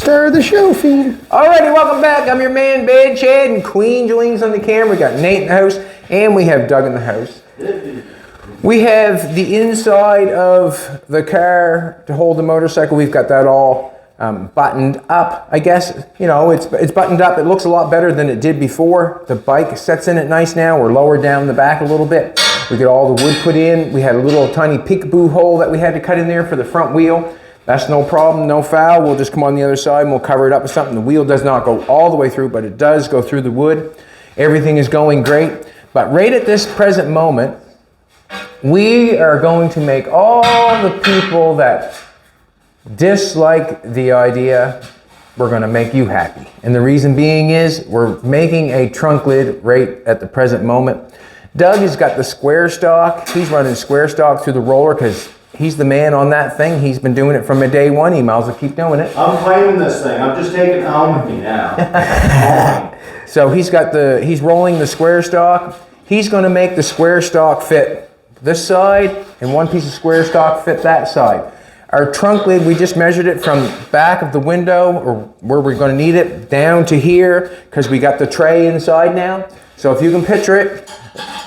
Star of the show, Fiend. Alrighty, welcome back. I'm your man, Bad Chad, and Queen Jolene's on the camera. We got Nate in the house, and we have Doug in the house. We have the inside of the car to hold the motorcycle. We've got that all buttoned up. I guess, you know, it's buttoned up. It looks a lot better than it did before. The bike sets in it nice now. We're lowered down the back a little bit. We get all the wood put in. We had a little tiny peekaboo hole that we had to cut in there for the front wheel. That's no problem, no foul. We'll just come on the other side and we'll cover it up with something. The wheel does not go all the way through, but it does go through the wood. Everything is going great. But right at this present moment, we are going to make all the people that dislike the idea, we're going to make you happy. And the reason being is we're making a trunk lid right at the present moment. Doug has got the square stock. He's running square stock through the roller because he's the man on that thing. He's been doing it from day one. He might as well keep doing it. I'm claiming this thing. I'm just taking it home with me now. So he's rolling the square stock. He's going to make the square stock fit this side and one piece of square stock fit that side. Our trunk lid, we just measured it from back of the window or where we're going to need it down to here because we got the tray inside now. So if you can picture it,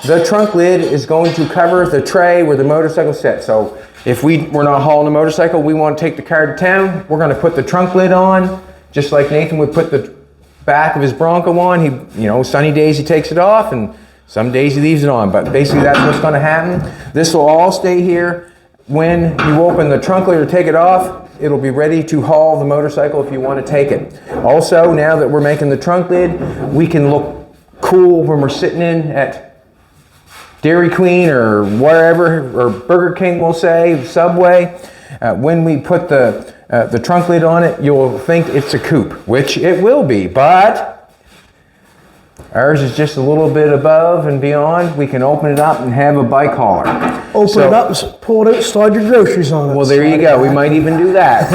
the trunk lid is going to cover the tray where the motorcycle sits. So if we're not hauling a motorcycle, we want to take the car to town, we're going to put the trunk lid on, just like Nathan would put the back of his Bronco on. He, you know, sunny days he takes it off and some days he leaves it on, but basically that's what's going to happen. This will all stay here. When you open the trunk lid or take it off, it'll be ready to haul the motorcycle if you want to take it. Also, now that we're making the trunk lid, we can look cool when we're sitting in at Dairy Queen or wherever, or Burger King, we'll say, Subway. When we put the trunk lid on it, you'll think it's a coupe, which it will be, but ours is just a little bit above and beyond. We can open it up and have a bike hauler. Open it up and pull it out, slide your groceries on it. Well, there you go. We might even do that.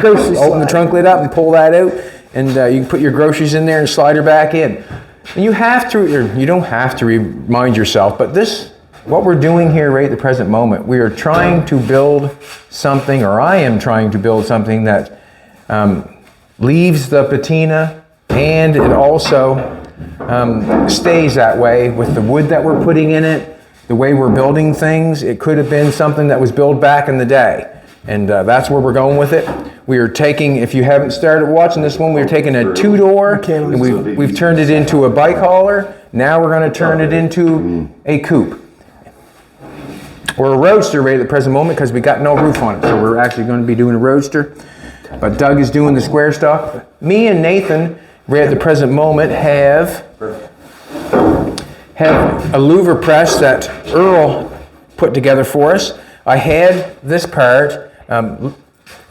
Open the trunk lid up and pull that out, and you can put your groceries in there and slide her back in. And you have to, or you don't have to remind yourself, but what we're doing here right at the present moment, we are trying to build something, or I am trying to build something that leaves the patina, and it also stays that way with the wood that we're putting in it, the way we're building things. It could have been something that was built back in the day, and that's where we're going with it. We are taking, if you haven't started watching this one, we're taking a two-door and we've turned it into a bike hauler. Now we're going to turn it into a coupe. Or a roadster right at the present moment because we got no roof on it, so we're actually going to be doing a roadster. But Doug is doing the square stock. Me and Nathan right at the present moment have a louver press that Earl put together for us. I had this part.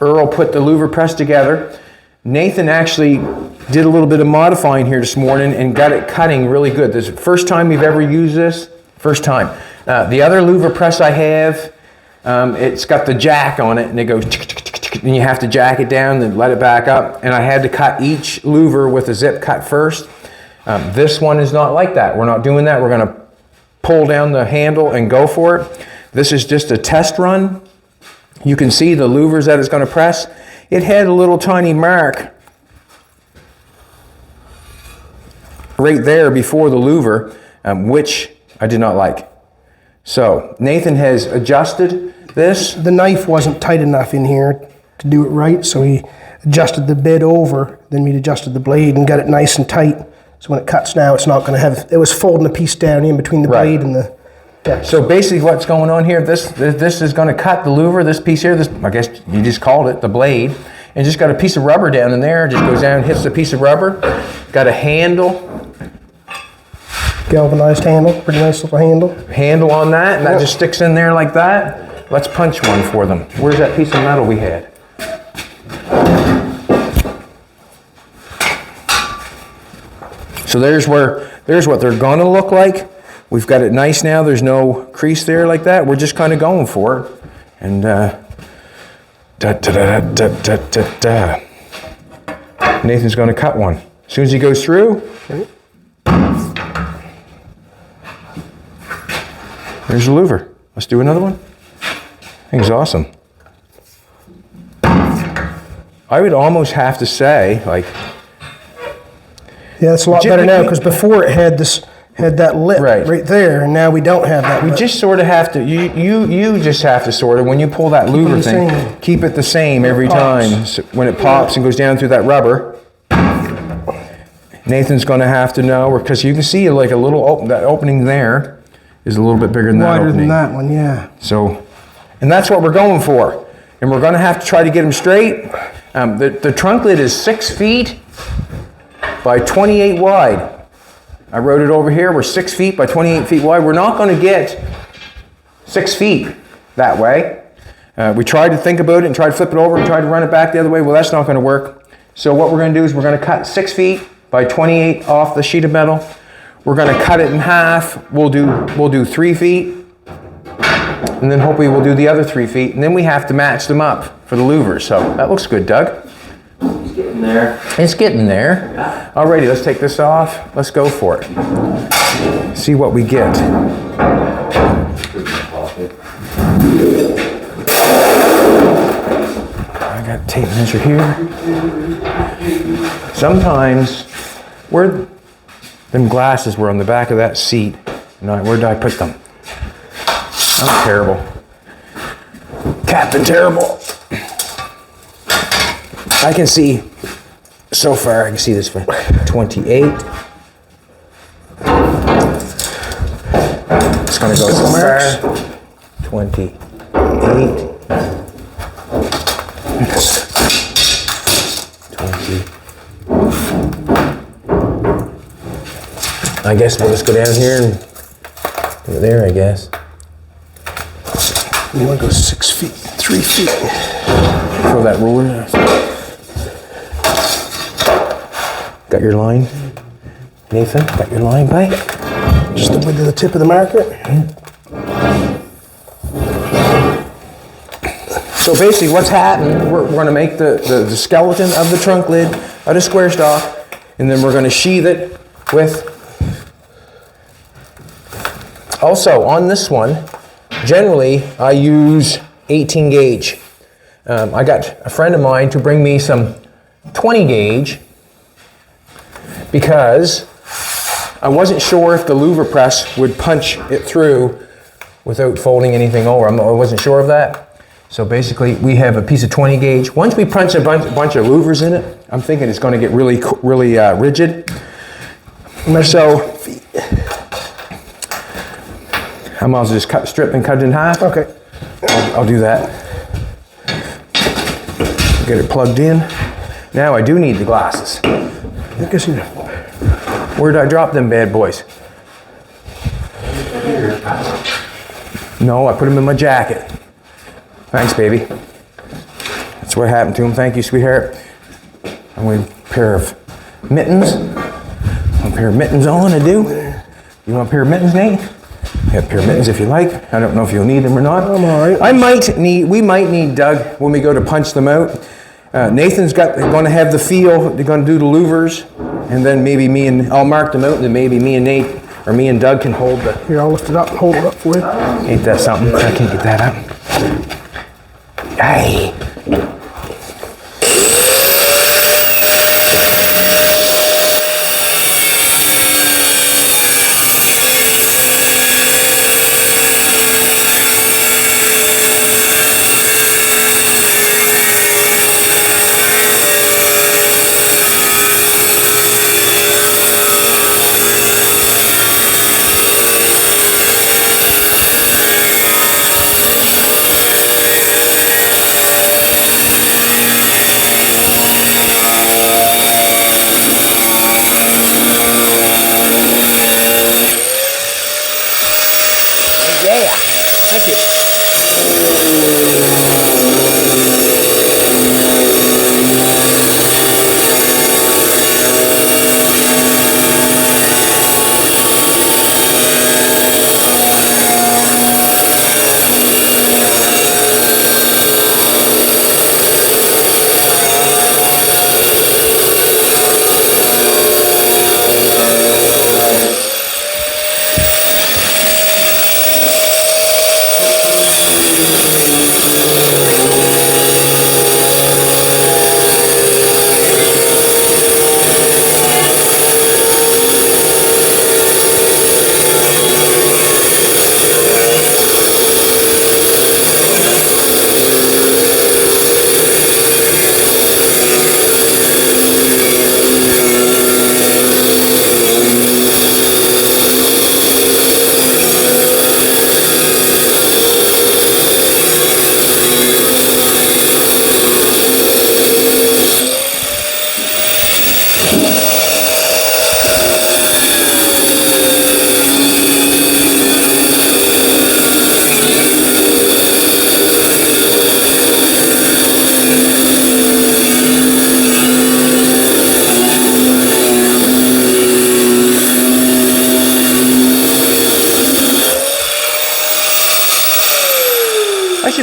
Earl put the louver press together. Nathan actually did a little bit of modifying here this morning and got it cutting really good. This is the first time we've ever used this. First time. The other louver press I have, it's got the jack on it and it goes and you have to jack it down and let it back up. And I had to cut each louver with a zip cut first. This one is not like that. We're not doing that. We're going to pull down the handle and go for it. This is just a test run. You can see the louvers that it's going to press. It had a little tiny mark right there before the louver, which I did not like. So Nathan has adjusted this. The knife wasn't tight enough in here to do it right, so he adjusted the bed over, then we adjusted the blade and got it nice and tight. So when it cuts now, it's not going to have, it was folding a piece down in between the blade and the deck. So basically what's going on here, this is going to cut the louver, this piece here, I guess you just called it the blade, and just got a piece of rubber down in there, just goes down, hits the piece of rubber, got a handle. Galvanized handle, pretty nice little handle. Handle on that, and that just sticks in there like that. Let's punch one for them. Where's that piece of metal we had? So there's what they're gonna look like. We've got it nice now. There's no crease there like that. We're just kind of going for it. And Nathan's gonna cut one. As soon as he goes through, there's a louver. Let's do another one. I think it's awesome. I would almost have to say, like, Yeah, it's a lot better now because before it had that lip Right. right there, and now we don't have that. we lip. just sort of have to, you just have to sort of, when you pull that Louver the thing, same. keep it the same every pops. time. So when it pops and goes down through that rubber, Nathan's going to have to know, because you can see like a little, that opening there is a little bit bigger than that wider opening. than that one, yeah. So, and that's what we're going for. And we're going to have to try to get them straight. The trunk lid is 6 feet by 28 wide. I wrote it over here. We're 6 feet by 28 feet wide. We're not going to get 6 feet that way. We tried to think about it and tried to flip it over and tried to run it back the other way. Well, that's not going to work. So what we're going to do is we're going to cut 6 feet by 28 off the sheet of metal. We're going to cut it in half. We'll do 3 feet. And then hopefully we'll do the other 3 feet. And then we have to match them up for the louvers. So that looks good, Doug. It's getting there. It's getting there. Alrighty, let's take this off. Let's go for it. See what we get. I got a tape measure here. Sometimes, them glasses were on the back of that seat. Where did I put them? I'm terrible. Captain Terrible. I can see, so far, I can see this one. 28. It's gonna go so far. 28. I guess we'll just go down here and do it there, I guess. You want to go 6 feet, 3 feet. Throw that ruler. Got your line? Nathan, got your line, bye? Just the width of the tip of the marker. So basically what's happened, we're going to make the skeleton of the trunk lid out of square stock, and then we're going to sheathe it with... Also, on this one, generally I use 18 gauge. I got a friend of mine to bring me some 20 gauge because I wasn't sure if the louver press would punch it through without folding anything over. I wasn't sure of that. So basically we have a piece of 20 gauge. Once we punch a bunch of louvers in it, I'm thinking it's going to get really rigid. So I might as well just strip and cut it in half. Okay. I'll do that. Get it plugged in. Now I do need the glasses. I guess you. Where did I drop them bad boys? No, I put them in my jacket. Thanks, baby. That's what happened to them. Thank you, sweetheart. I'm going to a pair of mittens. A pair of mittens on, I do. You want a pair of mittens, Nate? You have a pair of mittens if you like. I don't know if you'll need them or not. I'm all right. We might need Doug when we go to punch them out. Nathan's going to have the feel. They're going to do the louvers, and then maybe I'll mark them out, and then maybe me and Nate or me and Doug can hold the. Here, I'll lift it up and hold it up for you. Ain't that something? I can't get that up. Hey.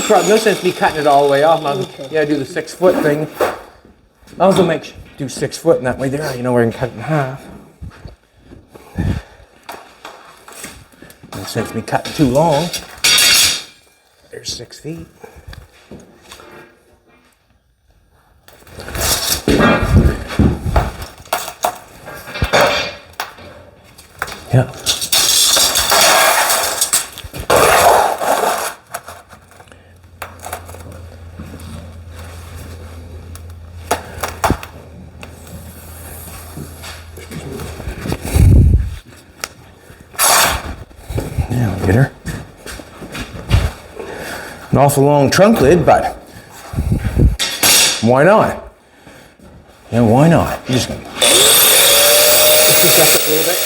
no sense me cutting it all the way off. Yeah, do the 6 foot thing. I'll also do 6 foot, and that way there, you know, where I can cut it in half. No sense me cutting too long. There's 6 feet. Yeah. Now get her. An awful long trunk lid, but why not? Yeah, why not? I'm just gonna push this up a little bit.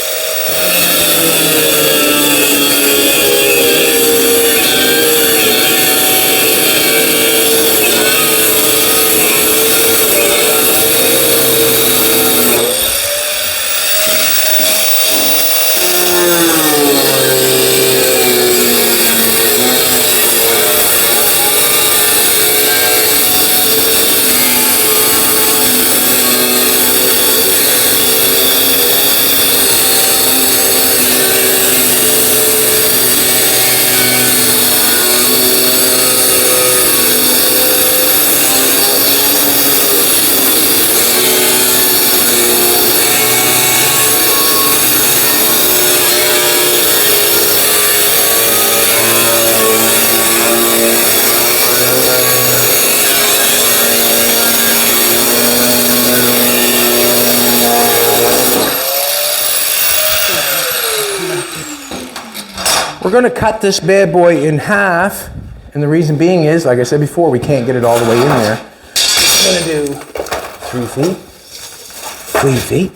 We're going to cut this bad boy in half, and the reason being is, like I said before, we can't get it all the way in there. I'm going to do 3 feet, 3 feet,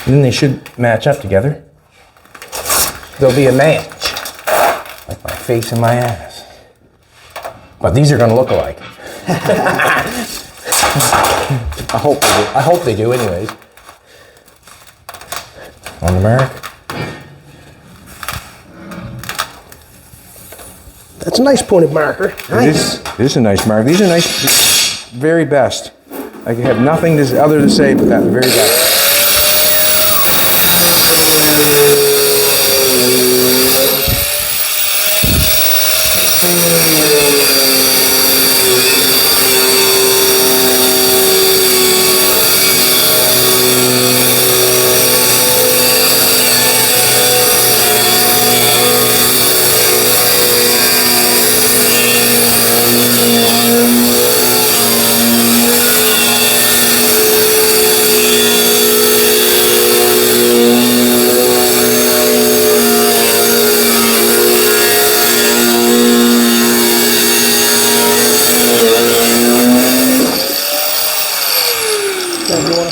and then they should match up together. There'll be a match, like my face and my ass. But these are going to look alike. I hope they do anyways. On the mark. That's a nice pointed marker. Nice. It is a nice mark. These are nice, very best. I have nothing other to say but that, the very best.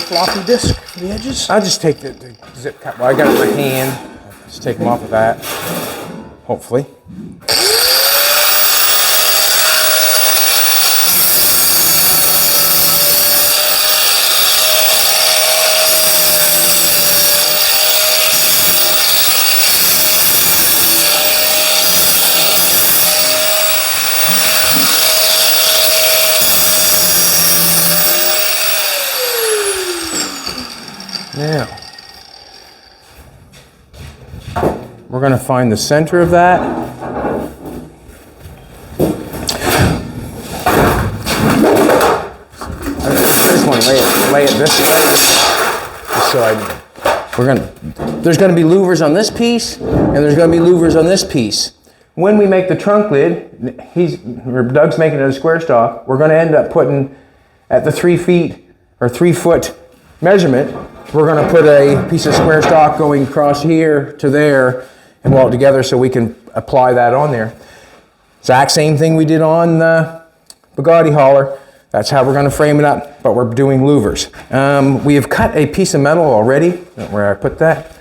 Floppy disc for the edges. I'll just take the zip cut. Well, I got it in my hand. Just take them off of that, hopefully. Now, we're going to find the center of that. I just want to lay it this way. There's going to be louvers on this piece, and there's going to be louvers on this piece. When we make the trunk lid, Doug's making it a square stock. We're going to end up putting at the 3 feet or 3 foot measurement. We're going to put a piece of square stock going across here to there and weld it together so we can apply that on there. Exact same thing we did on the Bugatti hauler. That's how we're going to frame it up, but we're doing louvers. We have cut a piece of metal already. Where I put that?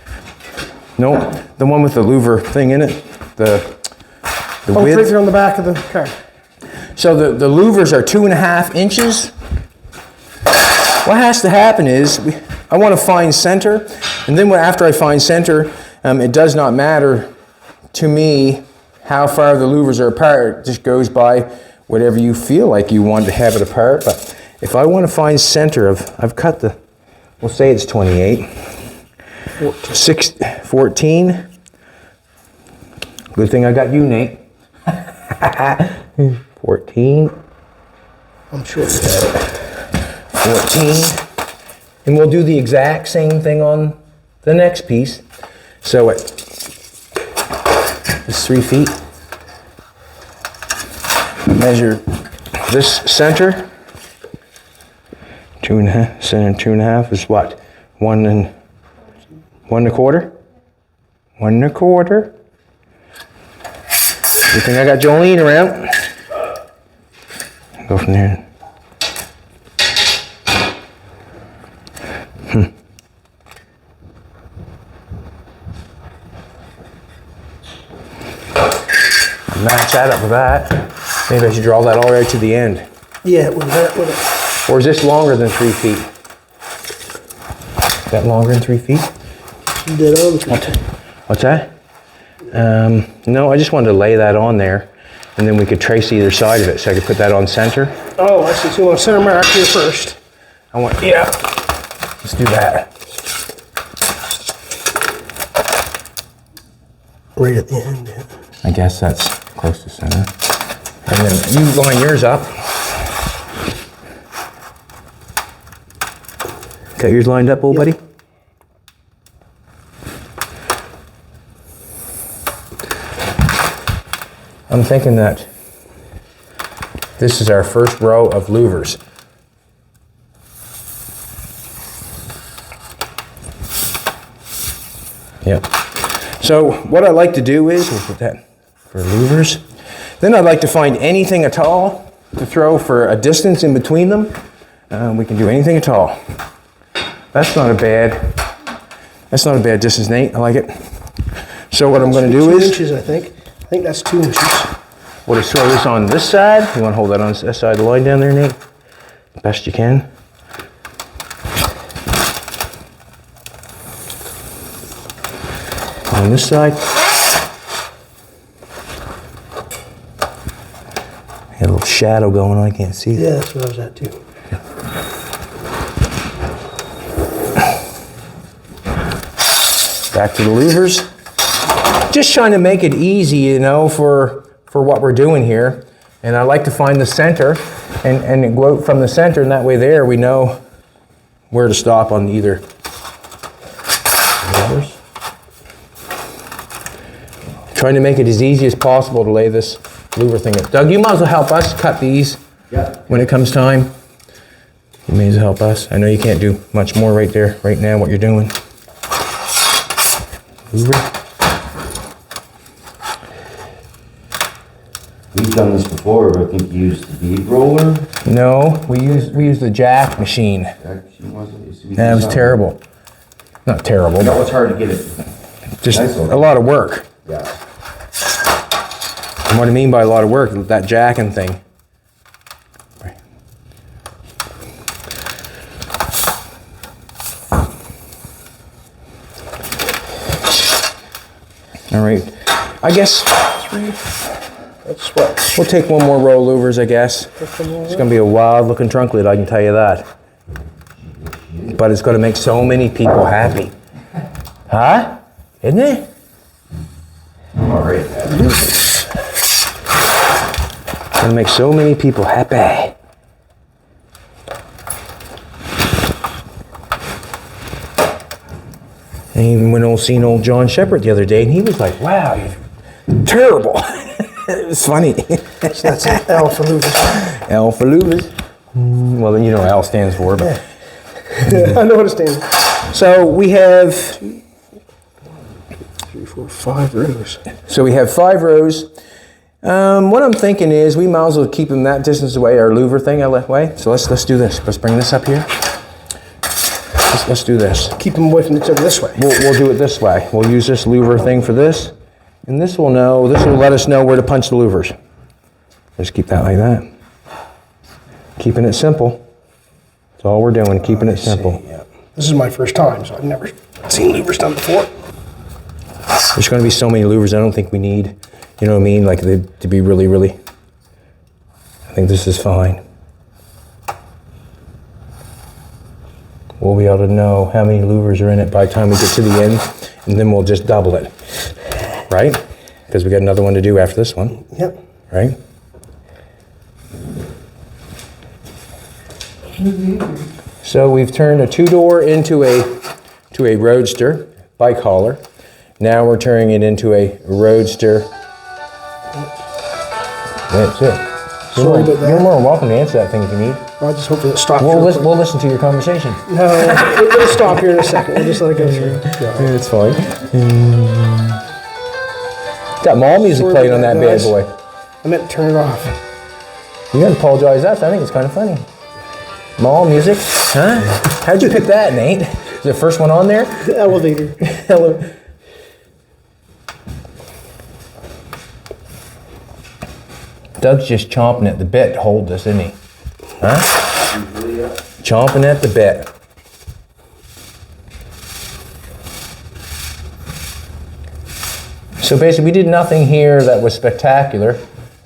No, the one with the louver thing in it. The width. Right there on the back of the car. So the louvers are 2.5 inches. What has to happen is I want to find center, and then after I find center, it does not matter to me how far the louvers are apart. It just goes by whatever you feel like you want to have it apart. But if I want to find center of, I've cut the, we'll say it's 28, 14. Good thing I got you, Nate. 14. I'm sure you had it. 14. And we'll do the exact same thing on the next piece. So it's 3 feet. Measure this center. 2.5, center 2.5 is what? 1 1 1/4? 1 1/4. Good thing I got Jolene around. Go from there. Match that up with that. Maybe I should draw that all the way to the end. Yeah, it would hurt, would it? Or is this longer than 3 feet? Is that longer than 3 feet? You did all the time. What's that? No, I just wanted to lay that on there, and then we could trace either side of it, so I could put that on center. Oh, I see. So you want to center mark here first. Yeah. Let's do that. Right at the end, yeah. I guess that's close to center. And then you line yours up. Got yours lined up, old buddy? I'm thinking that this is our first row of louvers. Yep. So what I like to do is, we'll put that for louvers. Then I'd like to find anything at all to throw for a distance in between them. We can do anything at all. That's not a bad distance, Nate. I like it. So what I'm going to do 2 is, inches, I think. I think that's 2 inches. we'll just throw this on this side. You want to hold that on this side of the line down there, Nate? Best you can. On this side. Had a little shadow going on, I can't see that. Yeah, that's what I was at too. Back to the louvers. Just trying to make it easy, you know, for what we're doing here. And I like to find the center and go out from the center, and that way there we know where to stop on either louvers. Trying to make it as easy as possible to lay this louver thing up. Doug, you might as well help us cut these when it comes time. You may as well help us. I know you can't do much more right there, right now, what you're doing. Louver. We've done this before, I think you used the bead roller. No, we use the jack machine. That was terrible. Not terrible, No, but it's hard to get it. just nice a lot of work. Yeah. And what I mean by a lot of work, that jacking thing. All right, I guess That's what. we'll take one more row of louvers, I guess. It's gonna be a wild looking trunk lid, I can tell you that. But it's gonna make so many people happy. Huh? Isn't it? All right. Gonna make so many people happy. And even when seen old John Shepherd the other day, and he was like, wow, you're terrible. It was funny. So that's an L for louvers. L for louvers. Well, then you know what L stands for. But. I know what it stands for. So we have 3, 4, 5 rows. So we have 5 rows. What I'm thinking is we might as well keep them that distance away, our louver thing away. So let's do this. Let's bring this up here. Let's do this. Keep them away from each other this way. We'll do it this way. We'll use this louver thing for this. And this will let us know where to punch the louvers. Just keep that like that. Keeping it simple. That's all we're doing, keeping it simple. Yeah. This is my first time, so I've never seen louvers done before. There's going to be so many louvers, I don't think we need You know what I mean? Like to be really, really, I think this is fine. We'll be able to know how many louvers are in it by the time we get to the end, and then we'll just double it, right? Because we got another one to do after this one. Yep. Right? So we've turned a two-door into a roadster, bike hauler. Now we're turning it into a roadster. That's it. Sorry about that. You're more than welcome to answer that thing if you need. I just hope that it stops. We'll listen to your conversation. No, it'll stop here in a second. We'll just let it go through. Yeah, it's fine. Got mall music Sorry playing on about that that, bad guys. boy. I meant to turn it off. You gotta apologize. I think it's kind of funny. Mall music, huh? How'd you pick that, Nate? Is the first one on there? The elevator. Hello. Doug's just chomping at the bit to hold this, isn't he? Huh? Chomping at the bit. So basically we did nothing here that was spectacular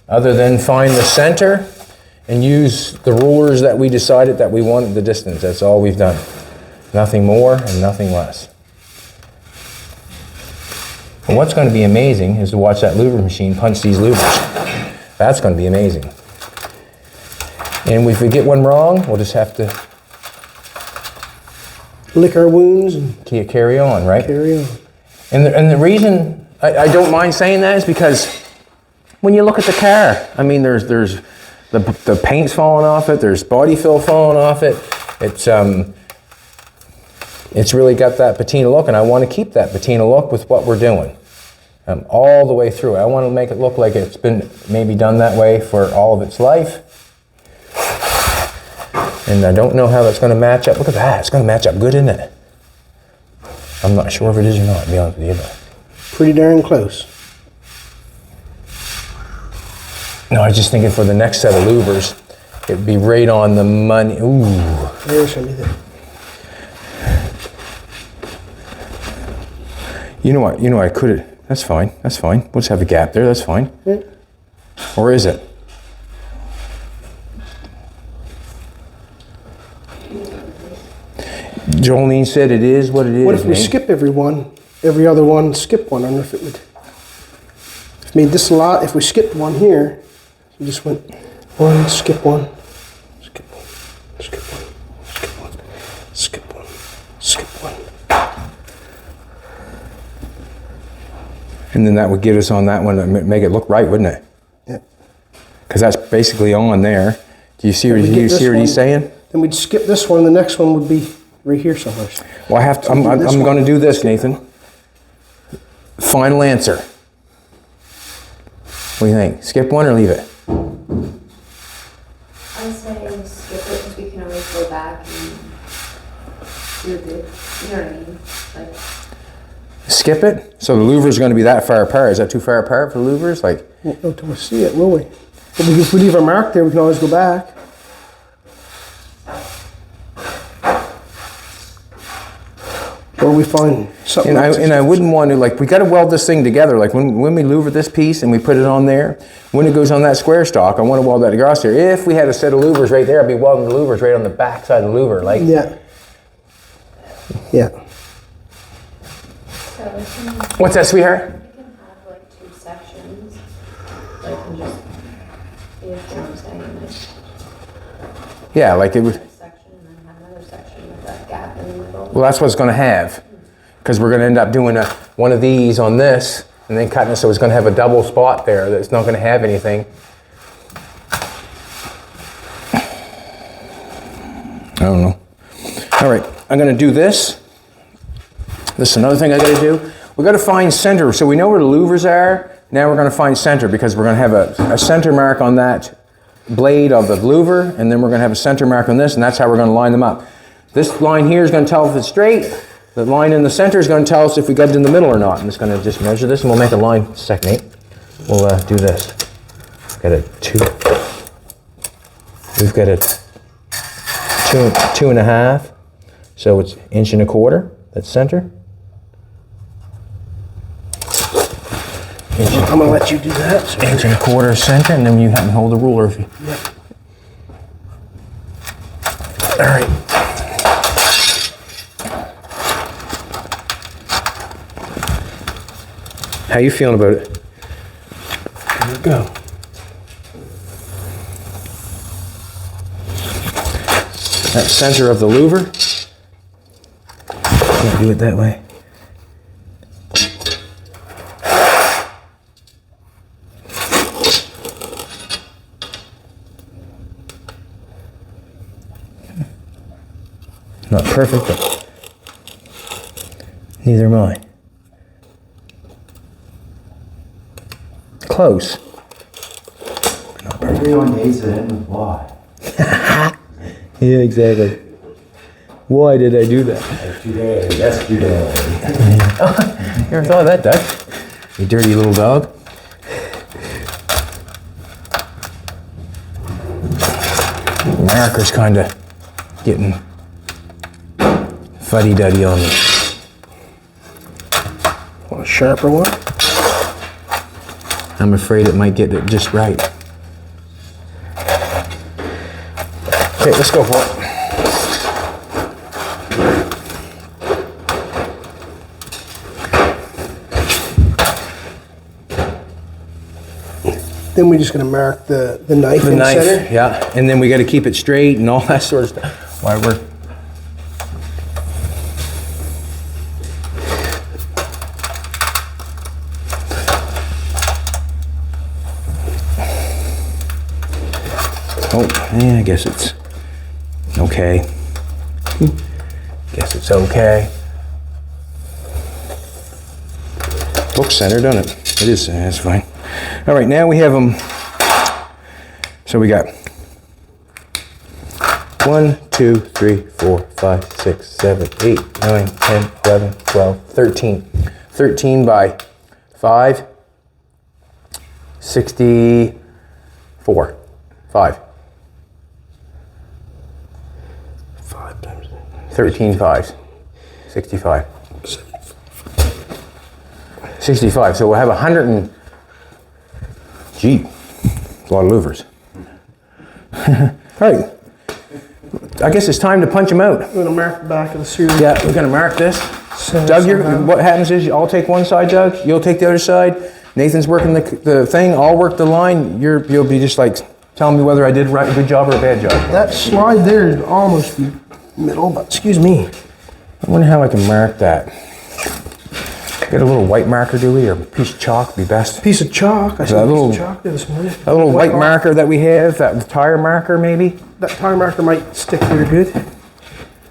other than find the center and use the rulers that we decided that we wanted the distance. That's all we've done. Nothing more and nothing less. And what's going to be amazing is to watch that louver machine punch these louvers. That's going to be amazing. And if we get one wrong, we'll just have to Lick our wounds and carry on, right? carry on. And the reason I don't mind saying that is because when you look at the car, I mean, there's the paint's falling off it, there's body fill falling off it. It's really got that patina look, and I want to keep that patina look with what we're doing. All the way through. I want to make it look like it's been maybe done that way for all of its life. And I don't know how that's going to match up. Look at that. It's going to match up good, isn't it? I'm not sure if it is or not, to be honest with you. But Pretty darn close. no, I was just thinking for the next set of louvers, it'd be right on the money. Ooh. There's going to be the... You know what? I could have. That's fine. That's fine. We'll just have a gap there. That's fine. Yeah. Or is it? Jolene said it is what it is. What if we Nate. skip every other one, skip one? I don't know if it would... If made this a lot, if we skipped one here, we just went one, skip one, skip one, skip one, skip one, skip one, skip one. And then that would get us on that one and make it look right, wouldn't it? Yeah. Because that's basically on there. Do you see what, If we get this he's one, saying? Then we'd skip this one, the next one would be right here somewhere. Well, I'm this one. going to do this, Nathan. Final answer. What do you think? Skip one or leave it? I say skip it because we can always go back and do the, you know what I mean? Like, Skip it? So the louver's going to be that far apart. Is that too far apart for the louvers? Like, Won't know till we see it, will we? But if we leave our mark there, we can always go back. Or we find something. and I wouldn't want to, like, we got to weld this thing together. Like when we louver this piece and we put it on there, when it goes on that square stock, I want to weld that across there. If we had a set of louvers right there, I'd be welding the louvers right on the back side of the louver. Like, Yeah. Yeah. so we can, what's that, sweetheart? we can have like two sections. Like, and just, if you know what I'm saying, like, Yeah, like it would. this section and then have another section with that gap in the middle. Well, that's what it's going to have, because we're going to end up doing one of these on this, and then cutting it so it's going to have a double spot there that's not going to have anything. I don't know. All right, I'm going to do this. This is another thing I got to do. We got to find center. So we know where the louvers are. Now we're going to find center because we're going to have a center mark on that blade of the louver, and then we're going to have a center mark on this, and that's how we're going to line them up. This line here is going to tell if it's straight. The line in the center is going to tell us if we got it in the middle or not. I'm just going to just measure this, and we'll make a line. A second, Nate. We'll do this. Got a 2. We've got a 2.5. So it's 1.25 inch. That's center. I'm gonna let you do that. So. 1.25 center, and then you have to hold the ruler. If you, Yep. All right. How you feeling about it? There we go. That center of the louver. Can't do it that way. Not perfect, but neither am I. Close. Not perfect. Everyone hates it and why? Yeah, exactly. Why did I do that? Yesterday, yesterday. You ever thought of that, Doug? You dirty little dog. Marker's kind of getting fuddy-duddy on me. Want a sharper one? I'm afraid it might get it just right. Okay, let's go for it. Then we're just gonna mark the knife The in knife, the center. yeah, and then we got to keep it straight and all that sort of stuff. Why we're yeah, I guess it's okay. Guess it's okay. Looks center, doesn't it? It is. That's fine. All right, now we have them. So we got 1, 2, 3, 4, 5, 6, 7, 8, 9, 10, 11, 12, 13. 13 by 5, 64. 5. 5 times 13 fives. 65. 65. So we'll have 100 and... Gee, a lot of louvers. All right. I guess it's time to punch them out. We're gonna mark the back of the serial. Yeah, we're gonna mark this. So Doug, somehow. what happens is I'll take one side, Doug. You'll take the other side. Nathan's working the thing. I'll work the line. You'll be just like telling me whether I did a good job or a bad job. That slide there is almost the middle, but excuse me. I wonder how I can mark that. Get a little white marker, do we, or a piece of chalk would be best. Piece of chalk. I saw that a piece little- of chalk there this morning. A little white marker that we have, that tire marker maybe. That tire marker might stick there good.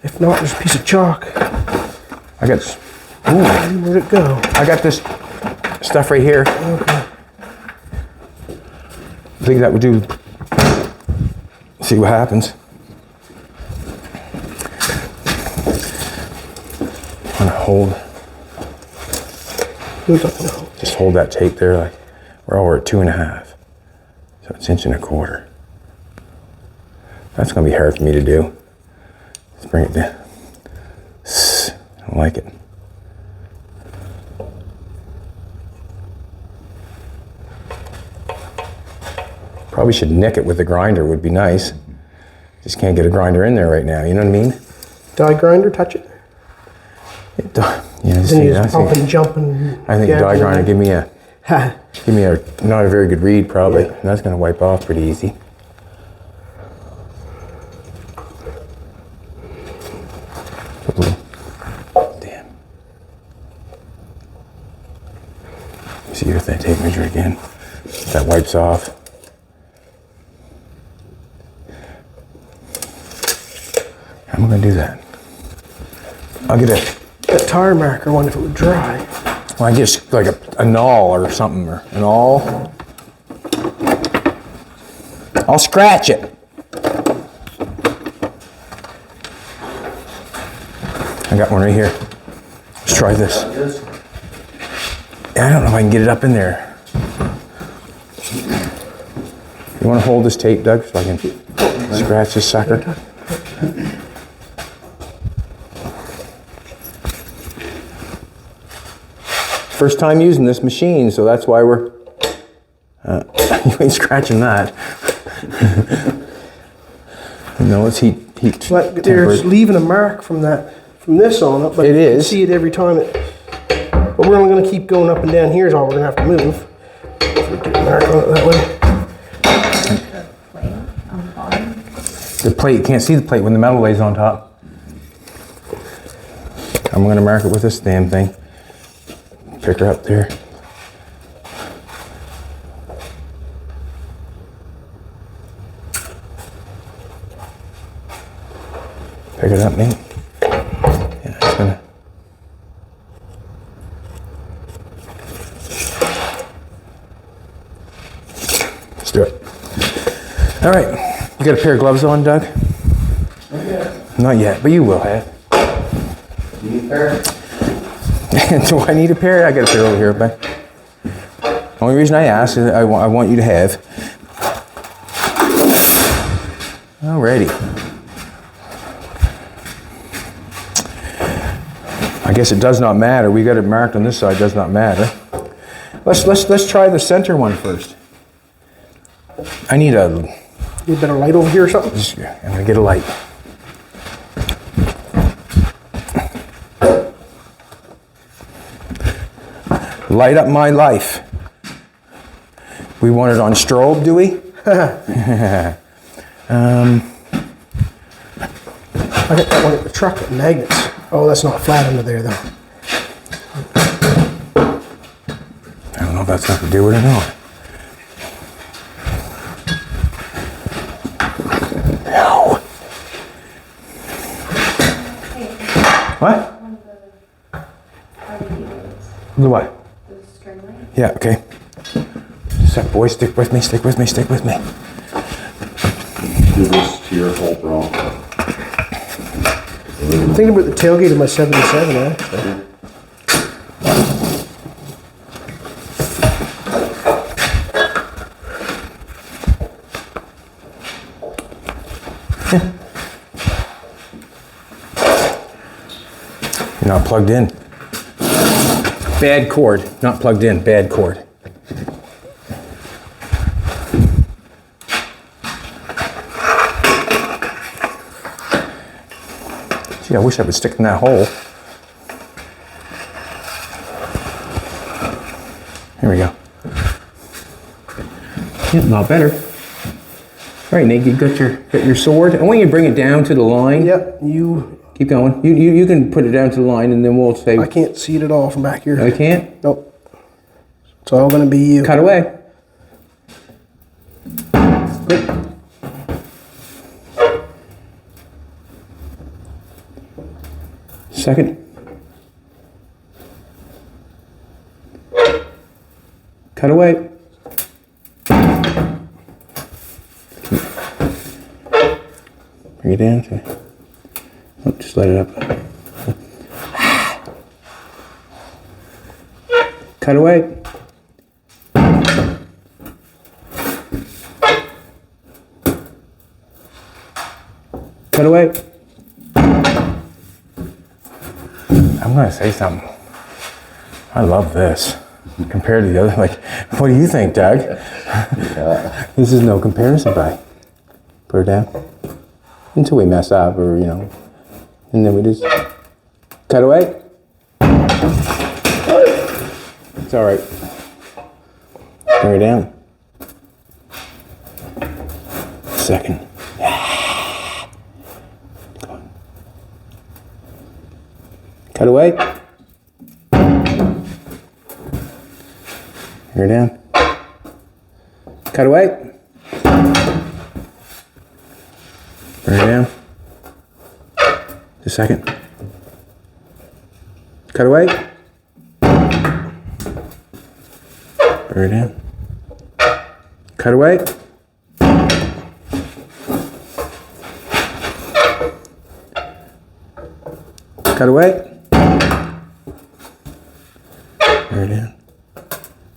If not, there's a piece of chalk. I got, Where'd it go? I got this stuff right here. Okay. I think that would do. See what happens. I'm gonna hold. Just hold that tape there, like we're at 2.5, so it's 1.25 inches. That's gonna be hard for me to do. Let's bring it down. I don't like it. Probably should nick it with the grinder. Would be nice. Just can't get a grinder in there right now. You know what I mean? Die grinder, touch it. Yeah, Then see, you I just pump think, and jump and. I think a die grinder give me a not a very good read probably. And that's gonna wipe off pretty easy. Damn. See if that tape measure again. That wipes off. How am I gonna do that? I'll get it. That tire marker one if it would dry. Well, I guess like a null or something, or an awl. I'll scratch it. I got one right here. Let's try this. Yeah, I don't know if I can get it up in there. You want to hold this tape, Doug, so I can scratch this sucker? First time using this machine, so that's why we're... you ain't scratching that. No, it's heat But there's tempered. leaving a mark from this on it, but It you can is. see it every time it. But we're only going to keep going up and down here is all we're going to have to move. If we get a mark on it that way. Plate on the bottom. The plate, you can't see the plate when the metal lays on top. I'm going to mark it with this damn thing. Pick her up there. Pick it up, mate. Yeah, it's gonna. Let's do it. All right. You got a pair of gloves on, Doug? Not yet. Not yet, but you will have. You need a pair? Do I need a pair? I got a pair over here, but only reason I ask is I want you to have. Alrighty. I guess it does not matter. We got it marked on this side. Does not matter. Let's try the center one first. I need a. Need a better light over here or something? I'm gonna get a light. Light up my life. We want it on strobe, do we? I got that one at the truck with magnets. Oh, that's not flat under there though. I don't know if that's something to do with it or not. No. What? One of the RDs, The what? the string light. Yeah, okay. Sec, boy, stick with me, stick with me, stick with me. Do this to your whole bro. I'm thinking about the tailgate of my 77 actually. You're not plugged in. Bad cord, not plugged in, bad cord. Gee, I wish I would stick in that hole. Here we go. Yeah, not better. All right, Nate, you got your sword. I want you to bring it down to the line. Yep, you. Keep going. You can put it down to the line, and then we'll say. I can't see it at all from back here. I can't. Nope. It's all going to be you. Cut away. Good. Second. Cut away. Bring it down to me. Oh, just let it up. Cut away. Cut away. I'm gonna say something. I love this compared to the other. Like, what do you think, Doug? This is no comparison, buddy. Put her down until we mess up, or and then we just cut away. It's all right. Bring her down. Second. Come on. Cut away. Bring her down. Cut away. Bring her down. Just a second. Cut away. Bring her down. Cut away. Cut away. Bring her down.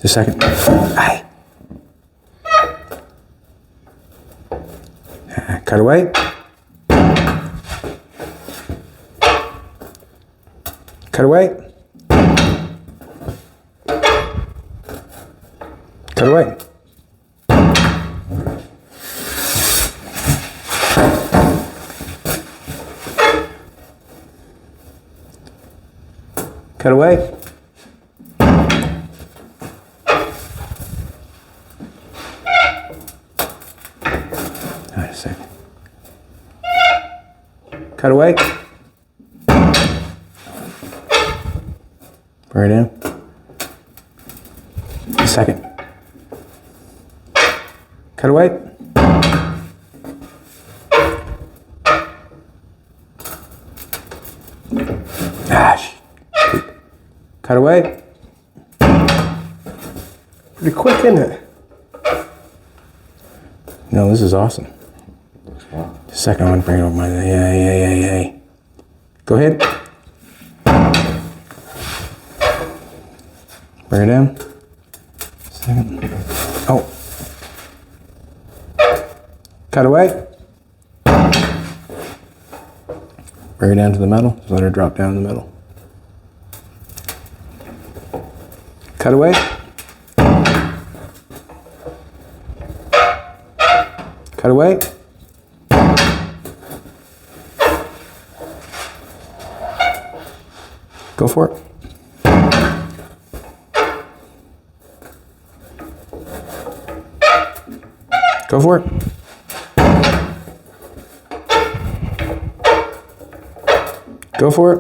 Just a second. Aye. Cut away. Cut away. Cut away. Wait a second. Cut away. Bring it in. A second. Cut away. Gosh. Cut away. Pretty quick, isn't it? No, this is awesome. The second one, bring it over my, yeah. Go ahead. Bring it down. Second. Oh. Cut away. Bring it down to the metal. Just let her drop down in the middle. Cut away. Cut away. Go for it. Go for it. Go for it.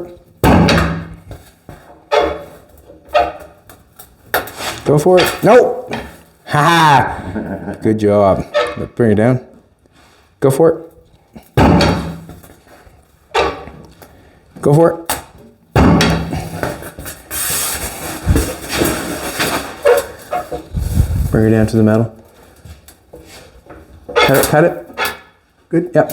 Go for it. Nope. Ha ha. Good job. Bring it down. Go for it. Go for it. Bring it down to the metal. Cut it, cut it. Good, yep.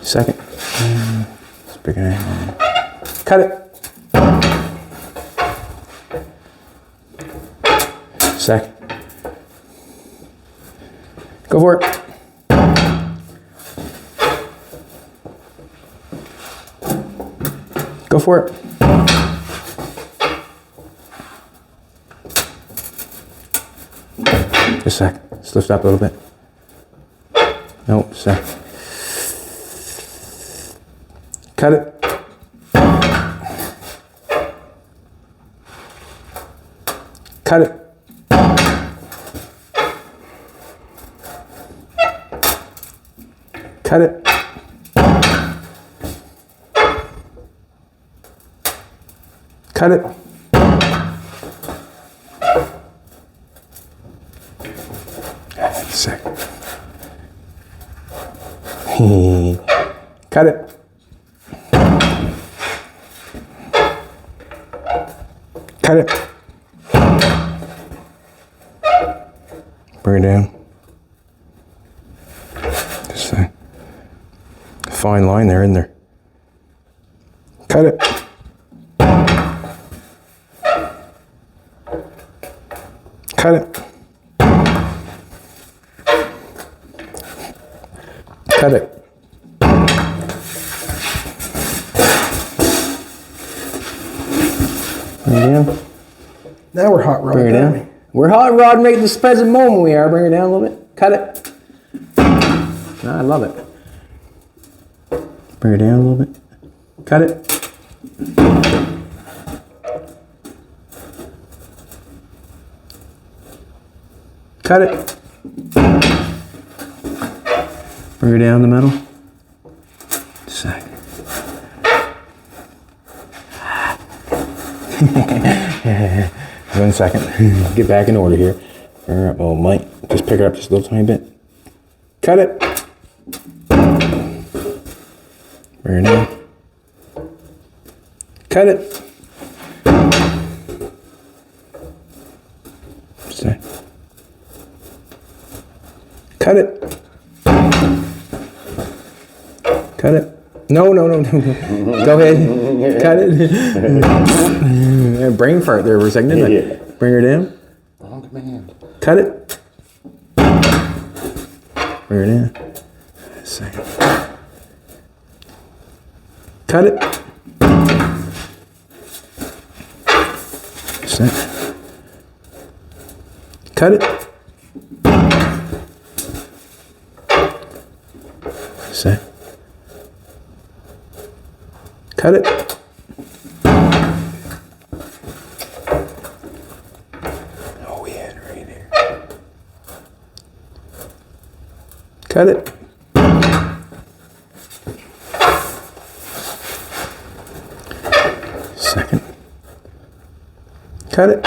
Second. It's big enough. Cut it. Second. Go for it. Go for it. Just a sec. Let's lift up a little bit. No, sec. Cut it. Cut it. Cut it. Cut it. Sick. Cut it. Cut it. Bring it down. Just a fine line there, isn't there? Cut it. Cut it. Cut it. Bring it down. Now we're hot rod. Bring it down. We're hot rod right this present moment we are. Bring it down a little bit. Cut it. I love it. Bring it down a little bit. Cut it. Cut it. Bring it down the middle. Just a sec. 1 second. Get back in order here. Bring her up. Oh, Mike, just pick her up just a little tiny bit. Cut it. Bring her down. Cut it. Stay. Cut it. Cut it. No. Go ahead. Cut it. Brain fart there for a second, didn't I? Yeah. Bring her down. On command. Cut it. Bring her down. A second. Cut it. Set. Cut it. Set. Cut it. Oh yeah, right there. Cut it. Second. Cut it.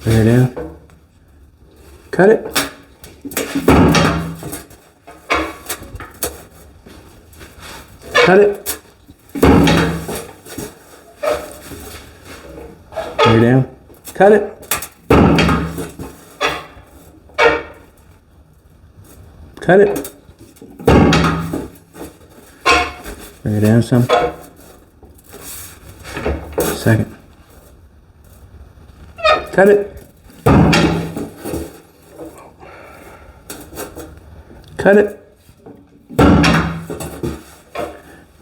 Bring her down. Cut it. Cut it. Bring her down. Cut it. Cut it. Bring it down some. Second. Cut it. Cut it.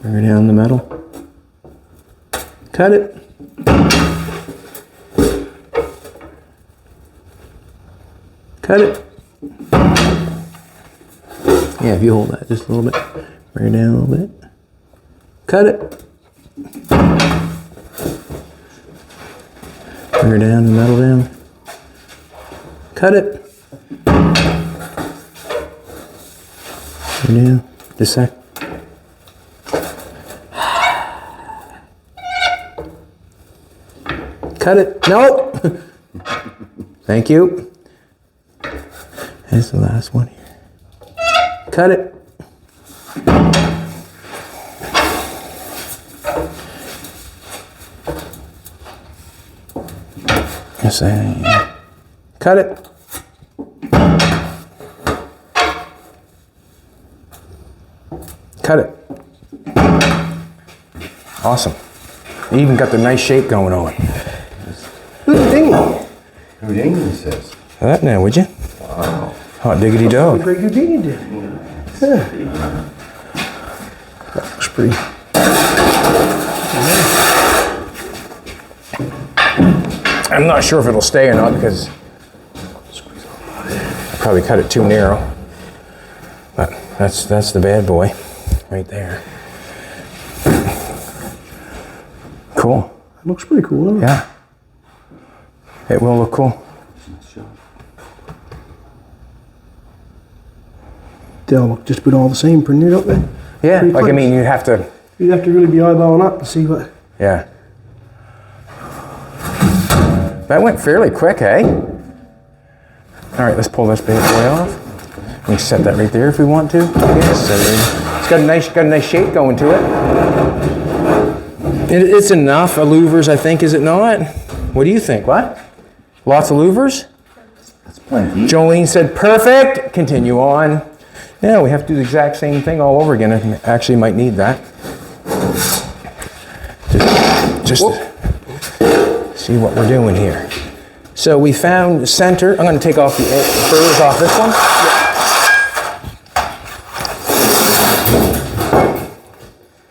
Bring her down the metal. Cut it. Cut it. Yeah, if you hold that just a little bit. Bring it down a little bit. Cut it. Bring her down, the metal down. Cut it. Bring her down. Just a sec. Cut it. No! Thank you. That's the last one here. Cut it. Yes, cut it. Cut it. Awesome. You even got the nice shape going on. Houdini. Houdini says. That now, would you? Wow. Hot diggity dog. Great Houdini did. Yeah. That looks pretty. I'm not sure if it'll stay or not because I probably cut it too narrow. But that's the bad boy right there. Cool. It looks pretty cool, doesn't it? Yeah. It will look cool. They all look just about all the same, pretty neat, don't they? Yeah, Pretty like I close. mean, you'd have to. You'd have to really be eyeballing up to see what. Yeah. That went fairly quick, eh? All right, let's pull this bad boy off. We can set that right there if we want to. Yes, it's got a nice shape going to it. It's enough. A louvers, I think, is it not? What do you think? What? Lots of louvers? That's plenty. Jolene said, perfect. Continue on. Yeah, we have to do the exact same thing all over again. I actually might need that. Just see what we're doing here. So we found center. I'm going to take off the burrs off this one.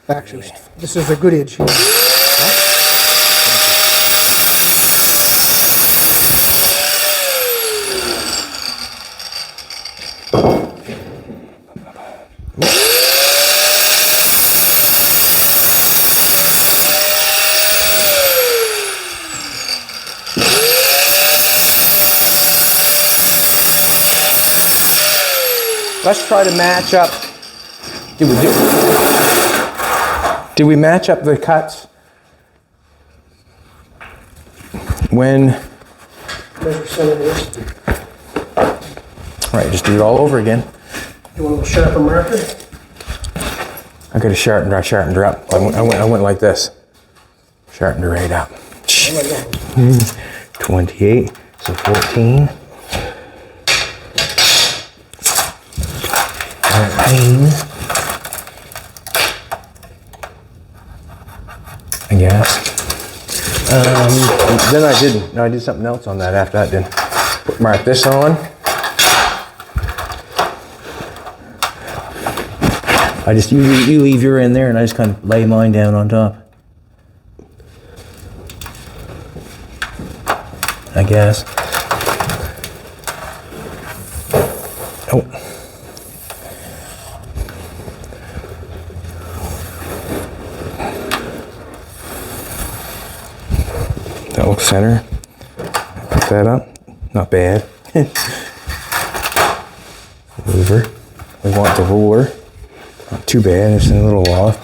Actually, this is a good edge here. Let's try to match up. Did we match up the cuts when? Measure center of this. All right, just do it all over again. You want a little sharper marker? I got to sharpen her up. I went like this. Sharpened her right up. 28, so 14. I guess. Then I did something else on that after that. Then mark this on. You leave your in there, and I just kind of lay mine down on top. I guess. Oh. That looks center. Pick that up. Not bad. Louver. We want the ruler. Not too bad. It's a little off.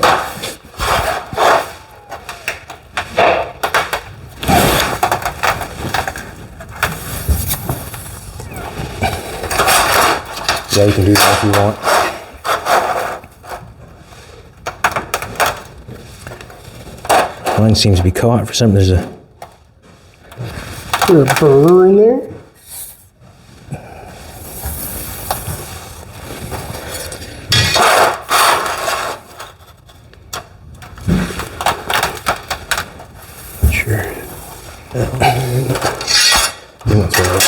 Yeah, you can do that if you want. Mine seems to be caught for something. There's a Is there a burr in there? sure. That's right.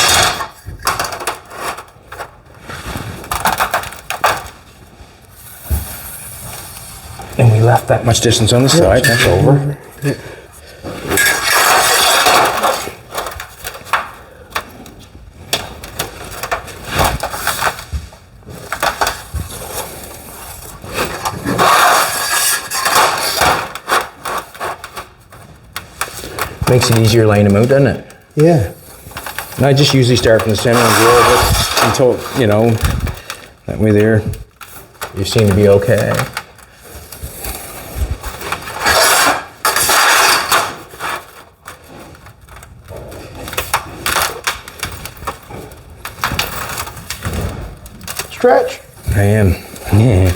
And we left that much distance on the side. That's over. Makes it easier laying them out, doesn't it? Yeah. And I just usually start from the center and go over it until, you know, that way there, you seem to be okay. Stretch. I am. Yeah.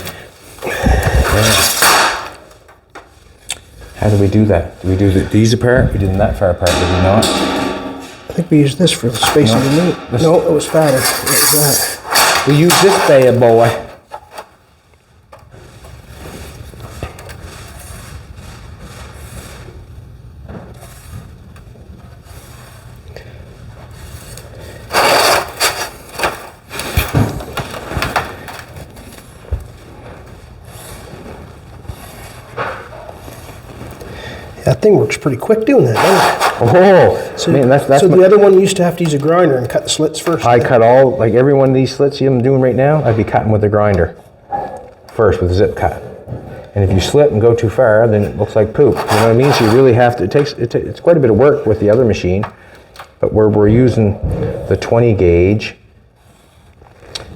How do we do that? Do we do these apart? We did that far apart, did we not? I think we used this for the space of the meat. No, it was fatter. What was that? We use this bad boy. That thing works pretty quick doing that, doesn't it? Oh, so, man, that's so the other one you used to have to use a grinder and cut the slits first. I cut all, like every one of these slits I'm doing right now, I'd be cutting with a grinder. First with a zip cut. And if you slip and go too far, then it looks like poop. You know what I mean? So you really have to, it's quite a bit of work with the other machine, but we're using the 20 gauge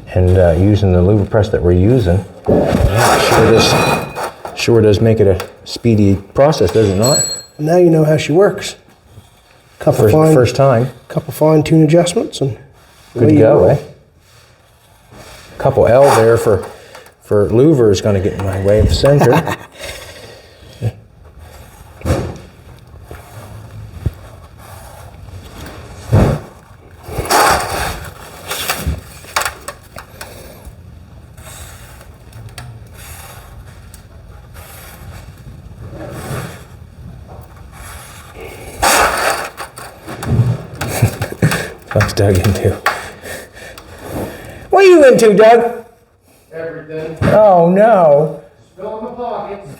and using the Louver press that we're using. Yeah, sure does make it a speedy process, does it not? Now you know how she works. First time. Couple fine-tune adjustments and Good to go, eh? Couple L there for Louver is going to get in my way of the center. What's Doug into? What are you into, Doug? Everything. Oh no. Spill in the pockets.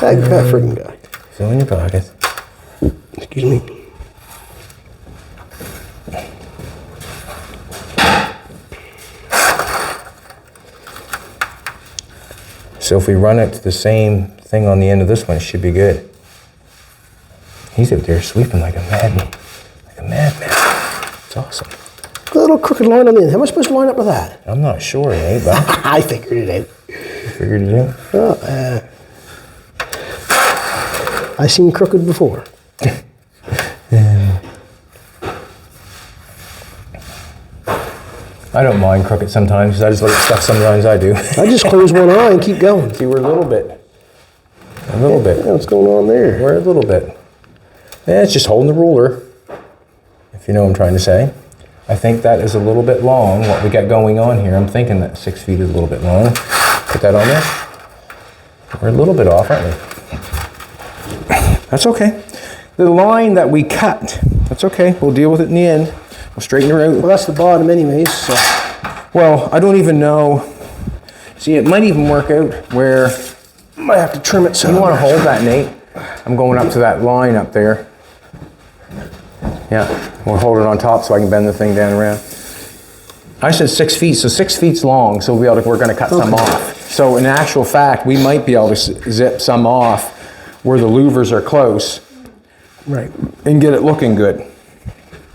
that friggin' guy. Fill in your pockets. Excuse me. So if we run it to the same thing on the end of this one, it should be good. He's out there sweeping like a madman. Like a madman. It's awesome. A little crooked line on the end. How am I supposed to line up with that? I'm not sure, eh, but I figured it out. you figured it out. Oh, I seen crooked before. I don't mind crooked sometimes because I just look at stuff sometimes I do. I just close one eye and keep going. See, we're a little bit. A little bit. What's going on there? We're a little bit. Yeah, it's just holding the ruler, if you know what I'm trying to say. I think that is a little bit long, what we got going on here. I'm thinking that 6 feet is a little bit long. Put that on there. We're a little bit off, aren't we? That's okay. The line that we cut, that's okay. We'll deal with it in the end. We'll straighten her out. Well, that's the bottom anyways, so. Well, I don't even know. See, it might even work out where Might have to trim it some. you want to hold that, Nate. I'm going up to that line up there. Yeah, we'll hold it on top so I can bend the thing down around. I said 6 feet, so 6 feet's long, so we're gonna cut some off. So in actual fact, we might be able to zip some off where the louvers are close Right. and get it looking good.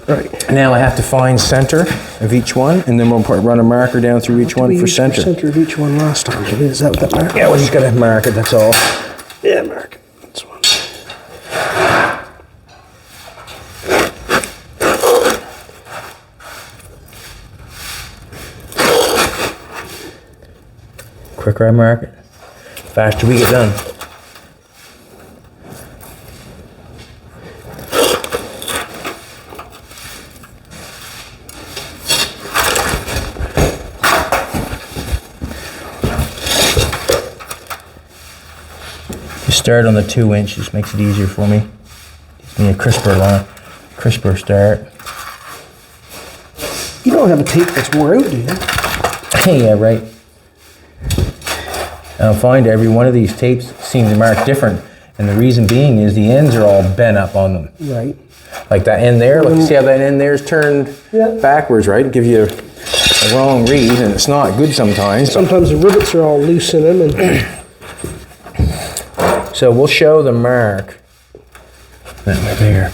Right. Now I have to find center of each one, and then we'll run a marker down through each one We for used center. center of each one last time. Is that what that mark? Yeah, we just gotta mark it, that's all. Yeah, mark. That's one. Quicker I mark it, faster we get done. Just start on the 2 inch, just makes it easier for me. Gives me a crisper line, crisper start. You don't have a tape that's wore out, do you? Yeah, right. I'll find every one of these tapes seem to mark different, and the reason being is the ends are all bent up on them. Right. Like that end there, look, see how that end there is turned backwards, right? Give you a wrong read, and it's not good sometimes. Sometimes the rivets are all loose in them, and So we'll show the mark. That right there.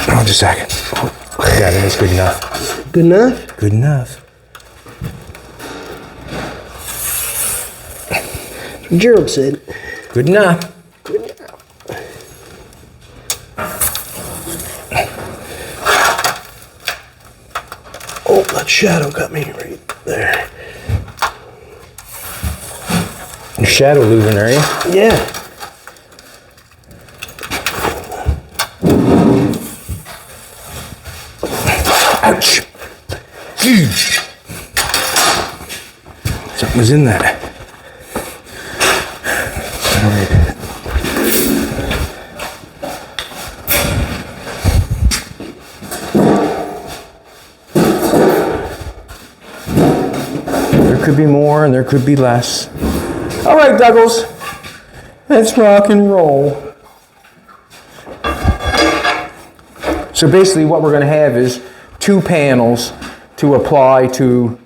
Oh, just a second. Yeah, that's good enough. good enough. Good enough. That's what Gerald said. Good enough. Good enough. Oh, that shadow got me right there. Your shadow losing, are you? Yeah. Ouch. Something was in that. There could be more and there could be less. All right, Douglas, let's rock and roll. So basically what we're going to have is 2 panels to apply to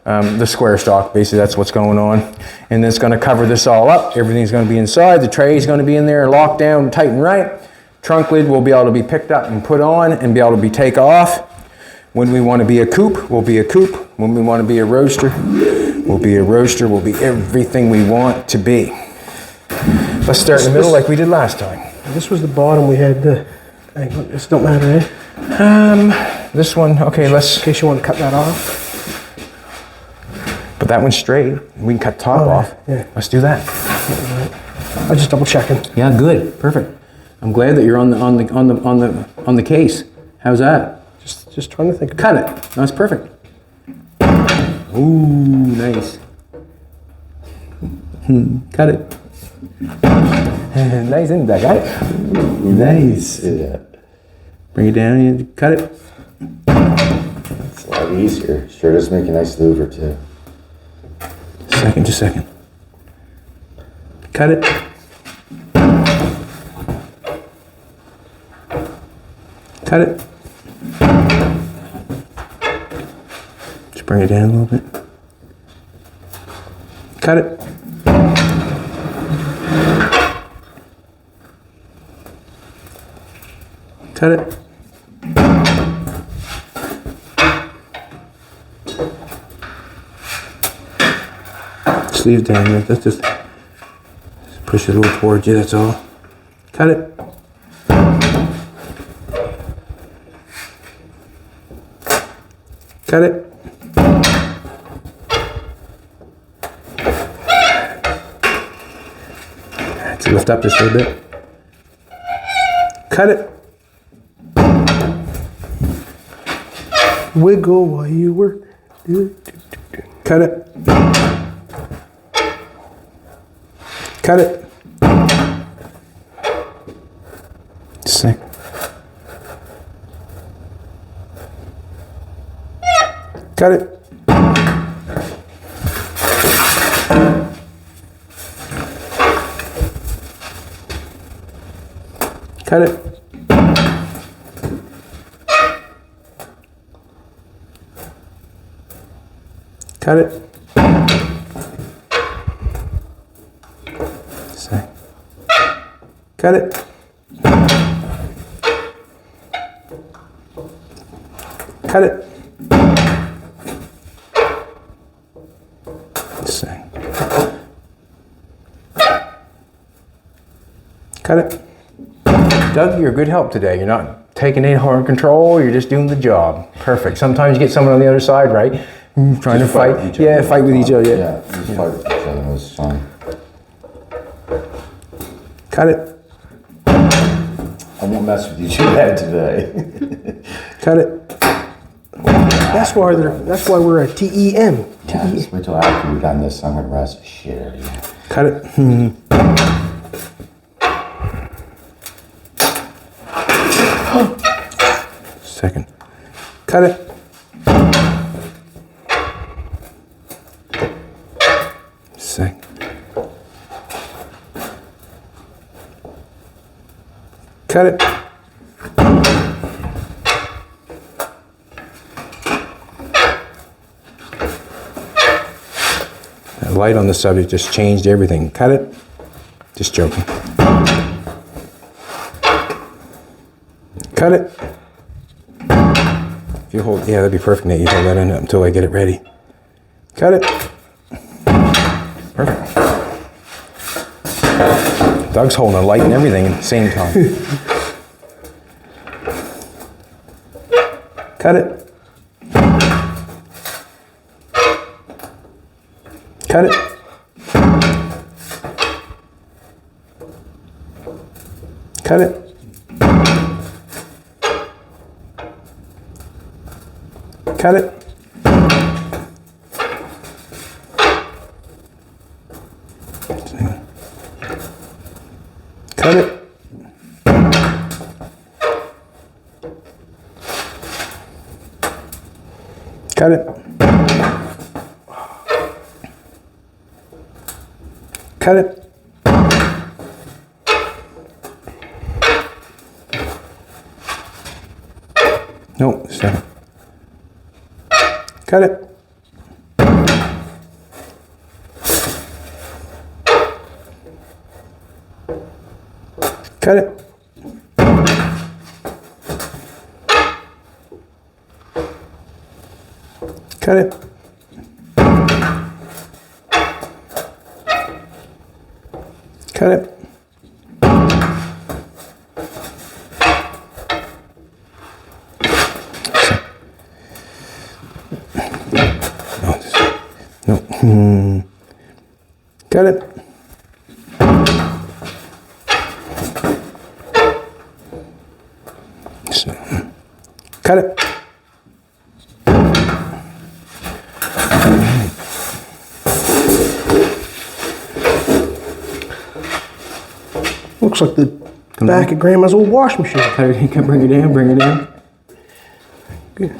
the square stock. Basically that's what's going on. And it's going to cover this all up. Everything's going to be inside. The tray is going to be in there, locked down, tight and right. Trunk lid will be able to be picked up and put on and be able to be take off. When we want to be a coupe, we'll be a coupe. When we want to be a roadster, we'll be a roadster. We'll be everything we want to be. Let's start in the middle like we did last time. This was the bottom we had. This don't matter, eh? This one, okay, let's... In case you want to cut that off. But that one's straight. We can cut top off. Yeah. Let's do that. I was just double checking. Yeah, good, perfect. I'm glad that you're on the case. How's that? Just trying to think. Cut it. That's perfect. Ooh, nice. Cut it. Nice, isn't that? Got it? Nice. Yeah. Bring it down and cut it. It's a lot easier. Sure does make a nice louver too. Just a second. Cut it. Cut it. Just bring it down a little bit. Cut it. Cut it. Sleeve down here. That's just push it a little towards you. That's all. Cut it. Cut it. Let's lift up just a little bit. Cut it. Wiggle while you were. Cut it. Cut it. Sick. Cut it. Cut it. Cut it. Say. Cut it. Cut it. Say. Cut it. Doug, you're a good help today. You're not taking any hard control. You're just doing the job. Perfect. Sometimes you get someone on the other side, right? Trying to fight. Yeah, fight with each other. Yeah, just fight with each other. It was fun. Cut it. I won't mess with you too bad today. Cut it. That's why we're a TEM. Yeah, just wait till after we're done this. I'm gonna rest the shit out of you. Cut it. Second. Cut it. Second. Cut it. That light on the subject just changed everything. Cut it. Just joking. Cut it. If you hold, yeah, that'd be perfect, Nate. You hold that in until I get it ready. Cut it. Perfect. Doug's holding a light and everything at the same time. Cut it. Cut it. Cut it. Cut it. Cut it. Cut it. Cut it. No, stop. Cut it. Cut it. Cut it. Cut it. No. Cut it. Cut it. Looks like the back of Grandma's old wash machine. Cut it. Bring it in. Bring it in. Good.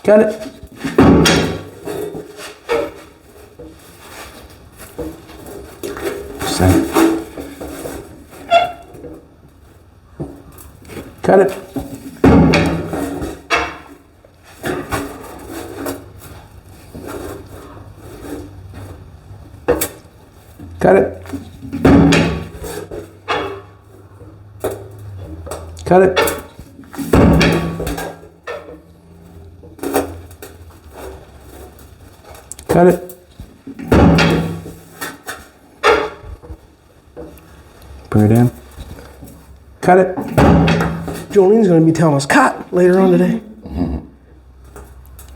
Cut it. Cut it. Cut it. Cut it. Cut it. Bring it in. Cut it. Jolene's going to be telling us cut later on today.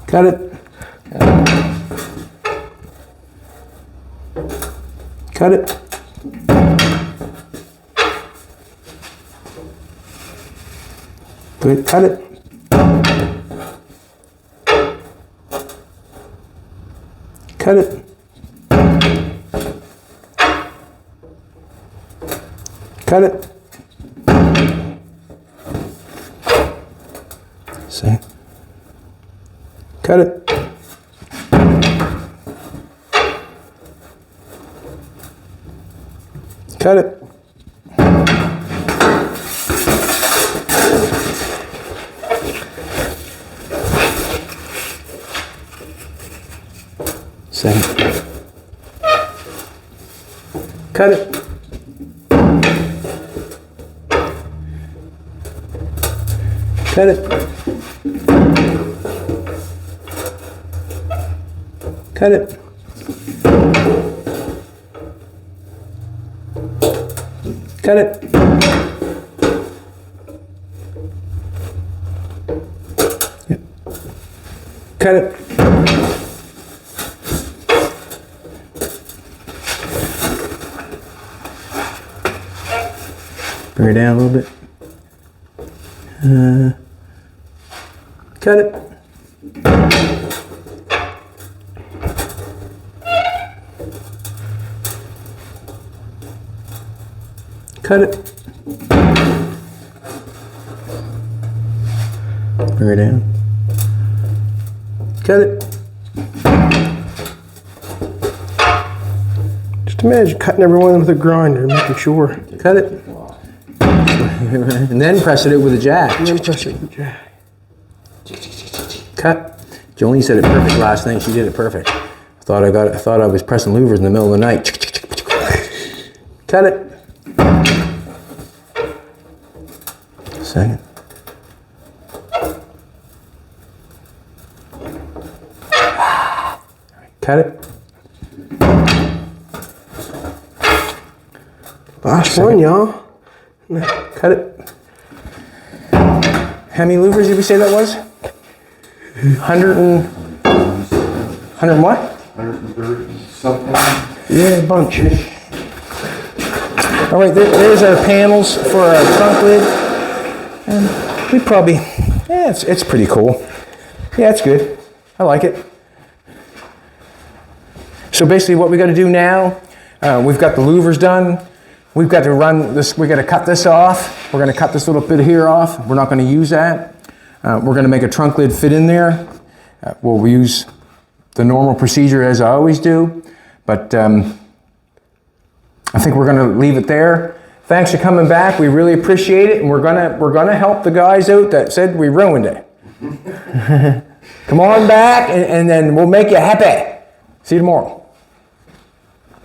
Cut it. Cut it. Good. Cut it. Cut it. Cut it. See? Cut it. Cut it. Second. Cut it. Cut it. Cut it. Cut it. Yep. Cut it. Bring it down a little bit. Cut it. Cut it. Bring it down. Cut it. Just imagine cutting everyone with a grinder, making sure. Cut it. And then press it with a jack. And then press it with a jack. Cut. Jolene said it perfect last night. She did it perfect. I thought I was pressing louvers in the middle of the night. Cut it. Second. Cut it. Last one, y'all. Cut it. How many louvers did we say that was? 100 what? 130 something. Yeah, a bunch. All right, there's our panels for our trunk lid. And we probably, yeah, it's pretty cool. Yeah, it's good. I like it. So basically what we got to do now, we've got the louvers done. We've got to run this, we got to cut this off. We're going to cut this little bit here off. We're not going to use that. We're going to make a trunk lid fit in there. We'll use the normal procedure as I always do, but I think we're going to leave it there. Thanks for coming back. We really appreciate it, and we're gonna help the guys out that said we ruined it. Come on back, and then we'll make you happy. See you tomorrow.